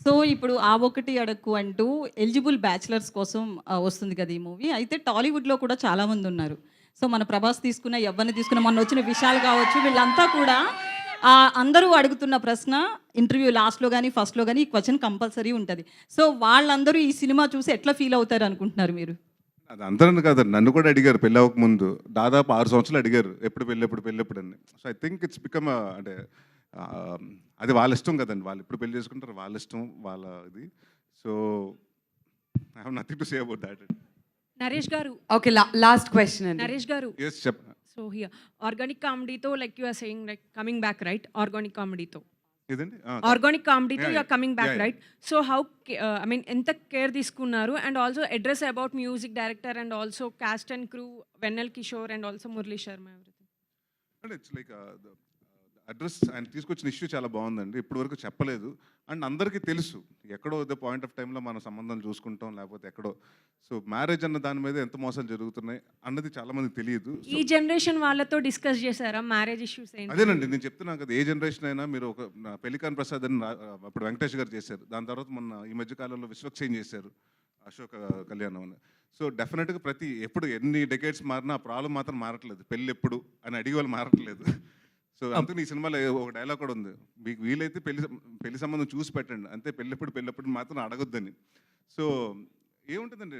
So ఇప్పుడు ఆ ఒకటి అడక్కు అంటూ ఎలిజిబుల్ బ్యాచిలర్స్ కోసం వస్తుంది కదా ఈ మూవీ. అయితే టాలీవుడ్‌లో కూడా చాలామంది ఉన్నారు. సో మన 'ప్రభాస్' తీసుకున్న, ఎవరిని తీసుకున్న, మొన్న వచ్చిన విశాల్ కావచ్చు, వీళ్ళంతా కూడా అందరూ అడుగుతున్న ప్రశ్న ఇంటర్వ్యూ లాస్ట్‌లో గాని, ఫస్ట్‌లో గాని ఈ క్వెషన్ కంపల్సరీ ఉంటది. సో వాళ్ళందరూ ఈ సినిమా చూసి ఎట్లా ఫీల్ అవుతారు అనుకుంటున్నారు మీరు? అది అందరని కాదండి. నన్ను కూడా అడిగారు పెళ్ళవ్వక ముందు. దాదాపు 6 సంవత్సరాలు అడిగారు. ఎప్పుడు పెళ్ళెప్పుడని. So I think it's become అంటే అది వాళ్ళ ఇష్టం కదండి. వాళ్ళు ఎప్పుడు పెళ్లి చేసుకుంటారు వాళ్ళ ఇష్టం, వాళ్ళ ఇది. So I have nothing to say about that. Naresh గారు, ఓకే, లాస్ట్ క్వశ్చన్ అండి. నరేష్ గారు, యెస్ చెప్పండి. సో హియర్ ఆర్గానిక్ కామెడీతో like you are saying like coming back right? Organic కామెడీతో ఇదండి ఆర్గానిక్ కామెడీతో Yeah, you are coming back yeah, right? So how I mean ఎంత care తీసుకున్నారు? And also address about music director and also cast and crew, Vennela Kishore and also Murali Sharma, everything. అంటే it's like address ఆయన తీసుకొచ్చిన issue చాలా బాగుందండి. ఇప్పటి వరకు చెప్పలేదు. అండ్ అందరికీ తెలుసు ఎక్కడో ద పాయింట్ ఆఫ్ టైంలో మన సంబంధం చూసుకుంటాం, లేకపోతే ఎక్కడో. సో మ్యారేజ్ అన్న దాని మీద ఎంత మోసాలు జరుగుతున్నాయి అన్నది చాలా మందికి తెలియదు. ఈ జనరేషన్ వాళ్ళతో డిస్కస్ చేశారా మ్యారేజ్ ఇష్యూస్ ఏంటి? అదేనండి నేను చెప్తున్నాను కదా, ఏ జనరేషన్ అయినా మీరు ఒక పెళ్లికాన్ ప్రసాద్ అని అప్పుడు వెంకటేష్ గారు చేశారు. దాని తర్వాత మొన్న ఈ మధ్య కాలంలో విశ్వక్సేన్ చేశారు, అశోక్ కళ్యాణం అని. సో డెఫినెట్గా ఎప్పుడు ఎన్ని డెకేడ్స్ మారినా ఆ ప్రాబ్లం మాత్రం మారట్లేదు. పెళ్ళి ఎప్పుడు అని అడిగే వాళ్ళు మారట్లేదు. సో అందుకని ఈ సినిమాలో ఒక డైలాగ్ కూడా ఉంది, మీకు వీలైతే పెళ్లి సంబంధం చూసి పెట్టండి, అంతే పెళ్ళెప్పుడు మాత్రం అడగొద్దని. సో ఏముంటుందండి,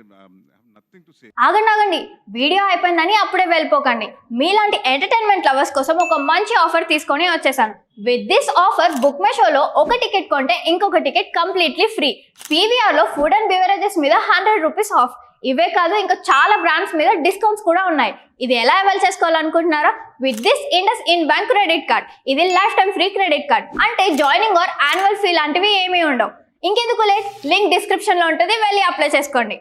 నథింగ్ టు సే. ఆగండి, వీడియో అయిపోయిందని అప్పుడే వెళ్ళిపోకండి. మీలాంటి ఎంటర్టైన్మెంట్ లవర్స్ కోసం ఒక మంచి ఆఫర్ తీసుకొని వచ్చేసాను. With this offer book my షోలో ఒక టికెట్ కొంటే ఇంకొక టికెట్ కంప్లీట్లీ ఫ్రీ. పీవీఆర్లో ఫుడ్ అండ్ బెవరేజెస్ మీద 100 రూపీస్ ఆఫ్. ఇవే కాదు, ఇంకా చాలా బ్రాండ్స్ మీద డిస్కౌంట్స్ కూడా ఉన్నాయి. ఇది ఎలా అవైల్ చేసుకోవాలనుకుంటున్నారా? With this IndusInd bank credit card. ఇది life time free credit card. అంటే జాయినింగ్ ఆర్ యాన్యువల్ ఫీ లాంటివి ఏమీ ఉండవు. ఇంకెందుకు లేట్, లింక్ డిస్క్రిప్షన్లో ఉంటుంది, వెళ్ళి అప్లై చేసుకోండి.